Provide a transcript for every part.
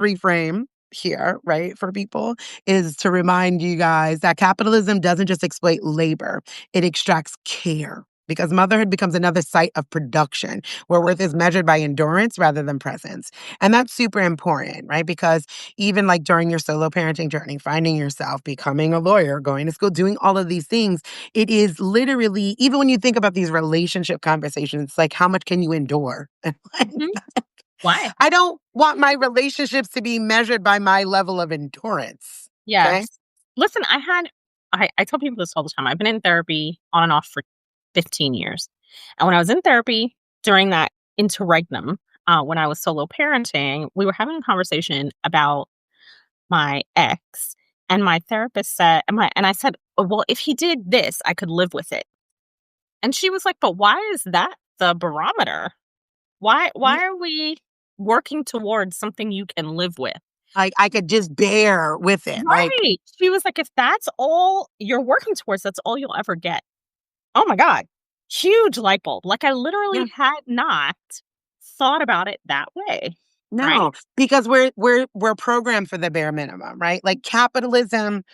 reframe here, right, for people is to remind you guys that capitalism doesn't just exploit labor, it extracts care. Because motherhood becomes another site of production where worth is measured by endurance rather than presence. And that's super important, right? Because even like during your solo parenting journey, finding yourself, becoming a lawyer, going to school, doing all of these things, it is literally, even when you think about these relationship conversations, it's like, how much can you endure? And Mhm. Why? I don't want my relationships to be measured by my level of endurance. Okay. Yes. Listen, I tell people this all the time. I've been in therapy on and off for 15 years. And when I was in therapy during that interregnum, when I was solo parenting, we were having a conversation about my ex. And my therapist said, and I said, "Oh, well, if he did this, I could live with it." And she was like, "But why is that the barometer? Why are we working towards something you can live with?" Like I could just bear with it. Like, Right. She was like, "If that's all you're working towards, that's all you'll ever get." Oh my god. Huge light bulb. Like, I literally yeah, had not thought about it that way, right? no, because we're programmed for the bare minimum, right? Like capitalism,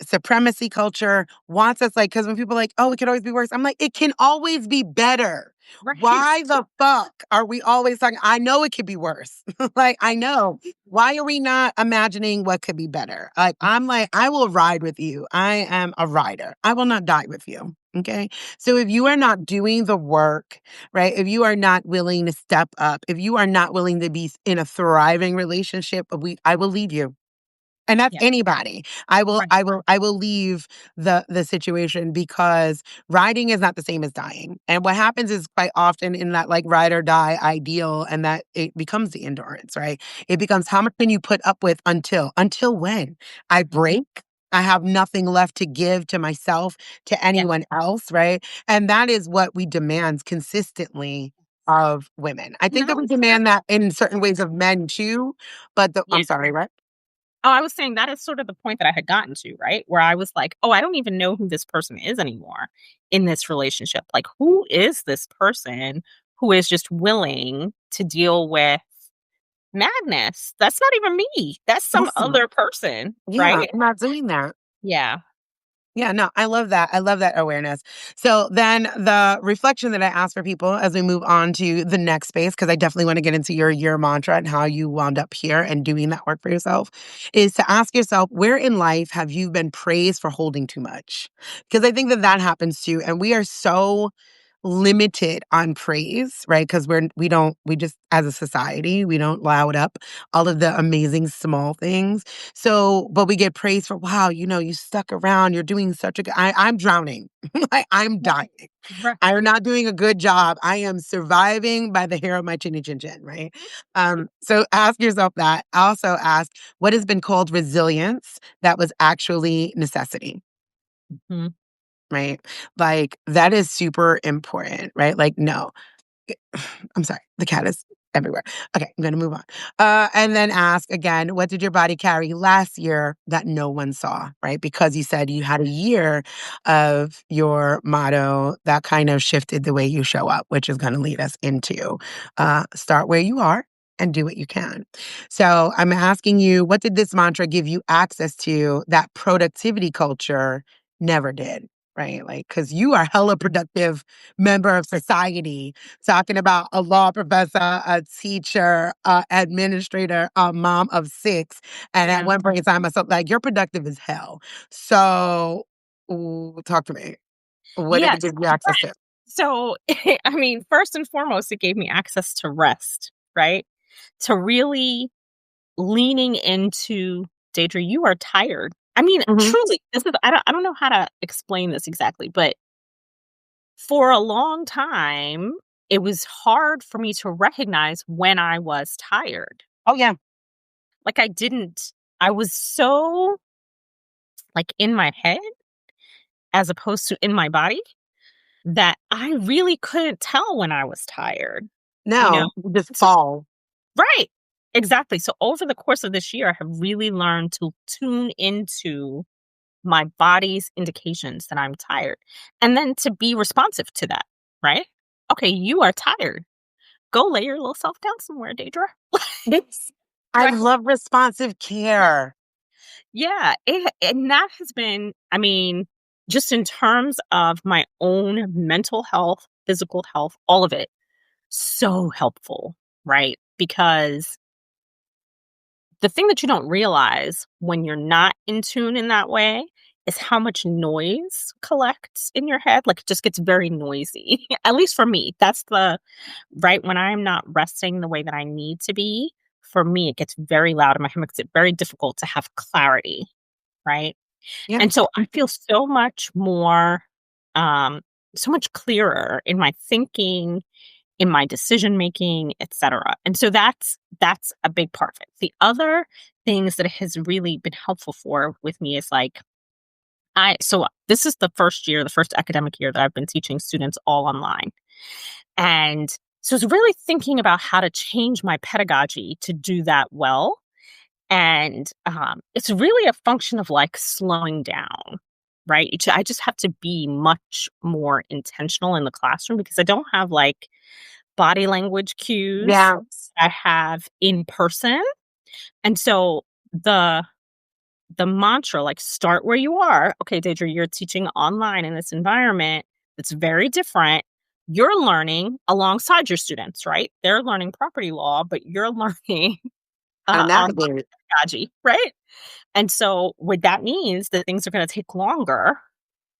supremacy culture wants us like, because when people are like, oh, it could always be worse, I'm like, it can always be better. Right. Why the fuck are we always talking? I know it could be worse. Like, I know. Why are we not imagining what could be better? Like, I'm like, I will ride with you. I am a rider. I will not die with you. Okay. So if you are not doing the work, right? If you are not willing to step up, if you are not willing to be in a thriving relationship, I will leave you. And that's Yeah. anybody. Right. I will leave the situation because riding is not the same as dying. And what happens is quite often in that like ride or die ideal and that it becomes the endurance, right? It becomes how much can you put up with until when? I Mhm. break. I have nothing left to give to myself, to Yeah. anyone else, right? And that is what we demand consistently of women. I And think that we that's sort of demand that in certain ways of men too, but yeah. I'm sorry, right? Oh, I was saying that is sort of the point that I had gotten to, right? Where I was like, "Oh, I don't even know who this person is anymore in this relationship. Like, who is this person who is just willing to deal with madness? That's not even me. That's some Listen. other person." Yeah, Right? I'm not doing that. Yeah. Yeah, no, I love that. I love that awareness. So then the reflection that I ask for people as we move on to the next space, because I definitely want to get into your year mantra and how you wound up here and doing that work for yourself, is to ask yourself, where in life have you been praised for holding too much? Because I think that that happens too. And we are so limited on praise, right? Because we just, as a society, we don't loud up all of the amazing small things. So, but we get praised for, wow, you stuck around, you're doing such a good, I'm drowning. I'm Yeah. dying. Right. I'm not doing a good job. I am surviving by the hair of my chinny chin chin, right? So ask yourself that. Also ask, what has been called resilience that was actually necessity? Mhm. Right? Like that is super important, right? Like, no, I'm sorry, the cat is everywhere. Okay, I'm gonna move on. And then ask again, what did your body carry last year that no one saw, right? Because you said you had a year of your motto that kind of shifted the way you show up, which is gonna lead us into start where you are and do what you can. So I'm asking you, what did this mantra give you access to that productivity culture never did? Right. Like, because you are hella productive member of society talking about a law professor, a teacher, administrator, a mom of six. And at Yeah. one point in time, I felt like you're productive as hell. So talk to me. What did it Yes. give you access to? So, I mean, first and foremost, it gave me access to rest, right? To really leaning into, Deidre, you are tired. I mean, Hmm. truly, this is I don't know how to explain this exactly, but for a long time, it was hard for me to recognize when I was tired. Oh, yeah. Like I was so like in my head as opposed to in my body that I really couldn't tell when I was tired, you know? No, you just So fall. right. Exactly. So over the course of this year, I have really learned to tune into my body's indications that I'm tired and then to be responsive to that, right? Okay, you are tired. Go lay your little self down somewhere, Deidre. I right? love responsive care. Yeah, and that has been, I mean, just in terms of my own mental health, physical health, all of it, so helpful, right? Because the thing that you don't realize when you're not in tune in that way is how much noise collects in your head. Like, it just gets very noisy. At least for me, that's the right when I'm not resting the way that I need to be. For me, it gets very loud in my head, makes it very difficult to have clarity, right? Yeah. And so I feel so much more, um, so much clearer in my thinking, in my decision making, etc. And so that's a big part of it. The other things that it has really been helpful for with me is like this is the first year, the first academic year that I've been teaching students all online. And so it's really thinking about how to change my pedagogy to do that well. And it's really a function of like slowing down, right? I just have to be much more intentional in the classroom because I don't have like body language cues Yeah. I have in person. And so the the mantra, like, start where you are. Okay, Deidre, you're teaching online in this environment that's very different. You're learning alongside your students, right? They're learning property law, but you're learning How to online navigate. pedagogy, right? And so what that means that things are going to take longer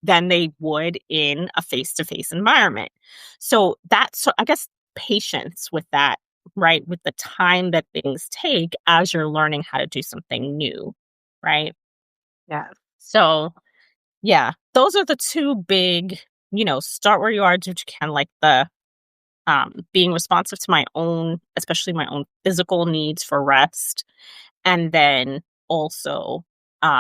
than they would in a face-to-face environment. So that's, so I guess, patience with that, right? With the time that things take as you're learning how to do something new, right? Yeah. So, yeah, those are the two big, start where you are, do what you can, like the being responsive to my own, especially my own physical needs for rest, and then also